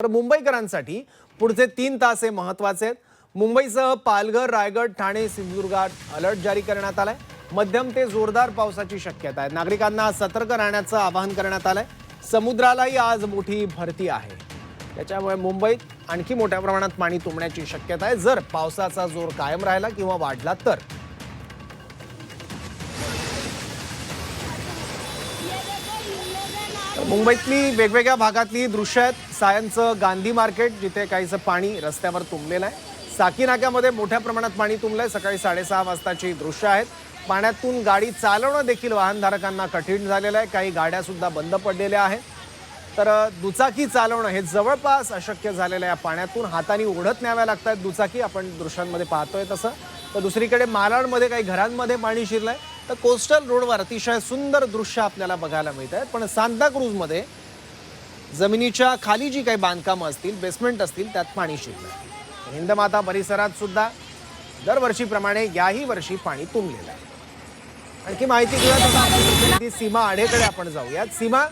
तर मुंबईकरांसाठी पुढचे 3 तास हे महत्त्वाचे आहेत। मुंबईसह पालघर, रायगड, ठाणे, सिंधुदुर्गात अलर्ट जारी करण्यात आलाय। मध्यम ते जोरदार पावसाची शक्यता आहे। नागरिकांना सतर्क राहण्याचं आवाहन करण्यात आलंय। समुद्रालाही आज मोठी भरती आहे, त्याच्यामुळे मुंबईत आणखी मोठ्या प्रमाणात पाणी तुंबण्याची शक्यता आहे जर पावसाचा जोर कायम राहिला किंवा वाढला तर। मुंबईतली वेगवेगळ्या भागातली दृश्य आहेत। सायनचं गांधी मार्केट जिथे काहीसं पाणी रस्त्यावर तुंबलेलं आहे। साकी नाक्यामध्ये मोठ्या प्रमाणात पाणी तुंबलंय। सकाळी 6:30 वाजताची दृश्य आहेत। पाण्यातून गाडी चालवणं देखील वाहनधारकांना कठीण झालेलं आहे। काही गाड्या सुद्धा बंद पडलेल्या आहेत। तर दुचाकी चालवणं हे जवळपास अशक्य झालेलं आहे। पाण्यातून हाताने ओढत न्याव्या लागतात दुचाकी, आपण दृश्यांमध्ये पाहतोय तसं। तर दुसरीकडे मालाडमध्ये काही घरांमध्ये पाणी शिरलंय। तर कोस्टल रोडवर अतिशय सुंदर दृश्य आपल्याला बघायला मिळत आहेत। पण सांताक्रूजमध्ये जमिनीच्या खाली जी काही बांधकामं असतील, बेसमेंट असतील, त्यात पाणी शिरलंय। हिंदमाता परिसरात सुद्धा दरवर्षीप्रमाणे याही वर्षी पाणी तुंबलेलं आहे। आणखी माहिती घेऊया सीमा आढेकडे आपण जाऊयात। सीमा,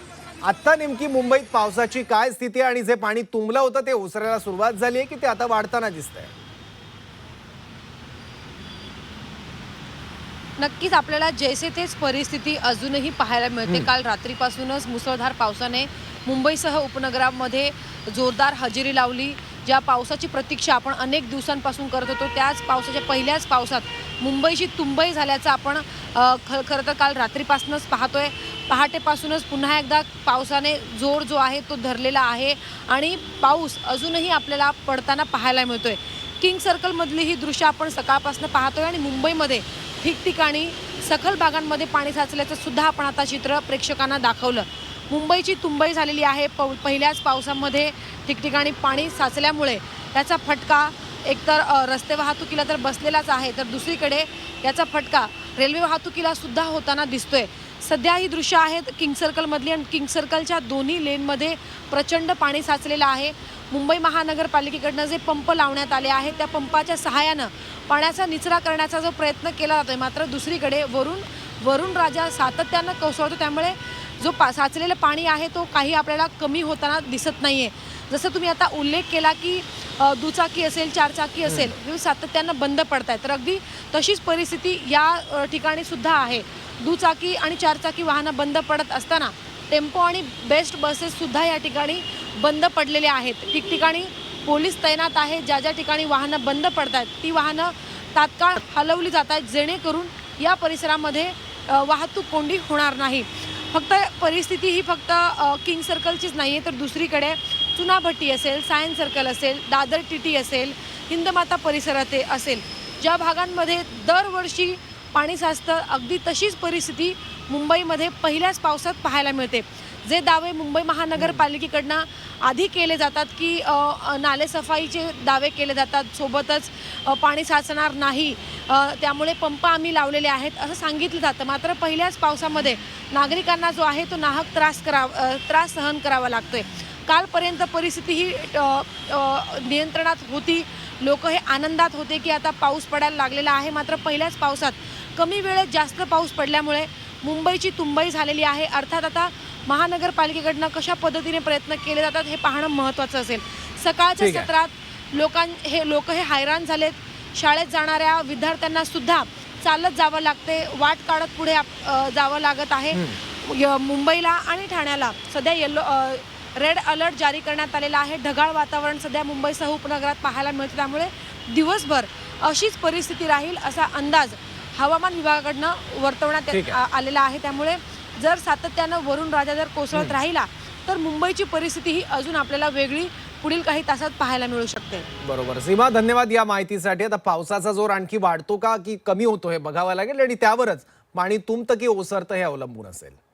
आता नेमकी मुंबईत पावसाची काय स्थिती आहे आणि जे पाणी तुंबलं होतं ते ओसरायला सुरुवात झाली आहे की ते आता वाढताना दिसतंय? नक्कीच आपल्याला जैसे तेच परिस्थिती अजूनही पाहायला मिळते। काल रात्रीपासूनच मुसळधार पावसाने मुंबईसह उपनगरामध्ये जोरदार हजेरी लावली। ज्या पावसाची प्रतीक्षा आपण अनेक दिवसांपासून करत होतो त्याच पावसाच्या पहिल्याच पावसात मुंबईची तुंबई झाल्याचं आपण खरं तर काल रात्रीपासूनच पाहतोय। पहाटेपासूनच पुन्हा एकदा पावसाने जोर जो आहे तो धरलेला आहे आणि पाऊस अजूनही आपल्याला पडताना पाहायला मिळतोय। किंग सर्कलमधली ही दृश्य आपण सकाळपासून पाहतोय आणि मुंबईमध्ये ठिकठिकाणी सखल भागांमध्ये पाणी साचल्याचं सुद्धा आपण आता चित्र प्रेक्षकांना दाखवलं। मुंबईची तुंबई झालेली आहे। पहिल्याच पावसामध्ये ठिकठिकाणी पाणी साचल्यामुळे त्याचा फटका एकतर रस्ते वाहतुकीला तर बसलेलाच आहे, तर दुसरीकडे याचा फटका रेल्वे वाहतुकीला सुद्धा होताना दिसतोय। सध्या ही दृश्य आहेत किंग सर्कलमधली आणि किंग सर्कलच्या दोन्ही लेनमध्ये प्रचंड पाणी साचलेलं आहे। मुंबई महानगरपालिकेकडनं जे पंप लावण्यात आले आहेत त्या पंपाच्या सहाय्यानं पाण्याचा निचरा करण्याचा जो प्रयत्न केला जातोय, मात्र दुसरीकडे वरून राजा सातत्यानं कोसळतो, त्यामुळे जो साचलेलं पाणी आहे तो काही आपल्याला कमी होताना दिसत नाहीये। जसं तुम्ही आता उल्लेख केला की दुचाकी असेल, चारचाकी असेल, सातत्यानं बंद पडतायत, तर अगदी तशीच परिस्थिती या ठिकाणी सुद्धा आहे। दुचाकी आणि चारचाकी वाहनं बंद पडत असताना टेम्पो आणि बेस्ट बसेस सुद्धा या ठिकाणी बंद पडलेले आहेत। ठिकठिकाणी पोलीस तैनात आहेत। ज्या ज्या ठिकाणी वाहनं बंद पडतात ती वाहनं तात्काळ हलवली जात आहेत जेणेकरून या परिसरामध्ये वाहतूक कोंडी होणार नाही। फक्त परिस्थिती ही फक्त किंग सर्कलचीच नाही आहे, तर दुसरीकडे चुनाभट्टी असेल, सायन सर्कल असेल, दादर टीटी असेल, हिंदमाता परिसरात असेल, ज्या भागांमध्ये दरवर्षी पाणी साचतं अगदी तशीच परिस्थिती मुंबईमध्ये पहिल्याच पावसात पाहायला मिळते। जे दावे मुंबई महानगरपालिकेकडनं आधी केले जातात की नालेसफाईचे दावे केले जातात, सोबतच पाणी साचणार नाही, त्यामुळे पंप आम्ही लावलेले आहेत असं सांगितलं जातं, मात्र पहिल्याच पावसामध्ये नागरिकांना जो आहे तो नाहक त्रास सहन करावा लागतोय। कालपर्यंत परिस्थिती ही नियंत्रणात होती। लोक हे आनंदात होते की आता पाऊस पडायला लागलेला आहे, मात्र पहिल्याच पावसात कमी वेळेत जास्त पाऊस पडल्यामुळे मुंबईची तुंबई झालेली आहे। अर्थात आता महानगरपालिकेकडनं कशा पद्धतीने प्रयत्न केले जातात हे पाहणं महत्त्वाचं असेल। सकाळच्या सत्रात लोक हे हैराण झालेत। शाळेत जाणाऱ्या विद्यार्थ्यांना सुद्धा चालत जावं लागते, वाट काढत पुढे जावं लागत आहे। मुंबईला आणि ठाण्याला सध्या रेड अलर्ट जारी करण्यात आलेला आहे। ढगाळ वातावरण सध्या मुंबईसह उपनगरात पाहायला मिळतं, त्यामुळे दिवसभर अशीच परिस्थिती राहील असा अंदाज हवामान विभागाकडनं वर्तवण्यात आलेला आहे। त्यामुळे जर सातत्यानं वरून राजा जर कोसळत राहिला तर मुंबईची परिस्थिती ही अजून आपल्याला वेगळी पुढील काही तासात पाहायला मिळू शकते। बरोबर सीमा, धन्यवाद या माहितीसाठी। आता पावसाचा जोर आणखी वाढतो का की कमी होतो हे बघावं लागेल आणि त्यावरच पाणी तुंबतं की ओसरतं हे अवलंबून असेल।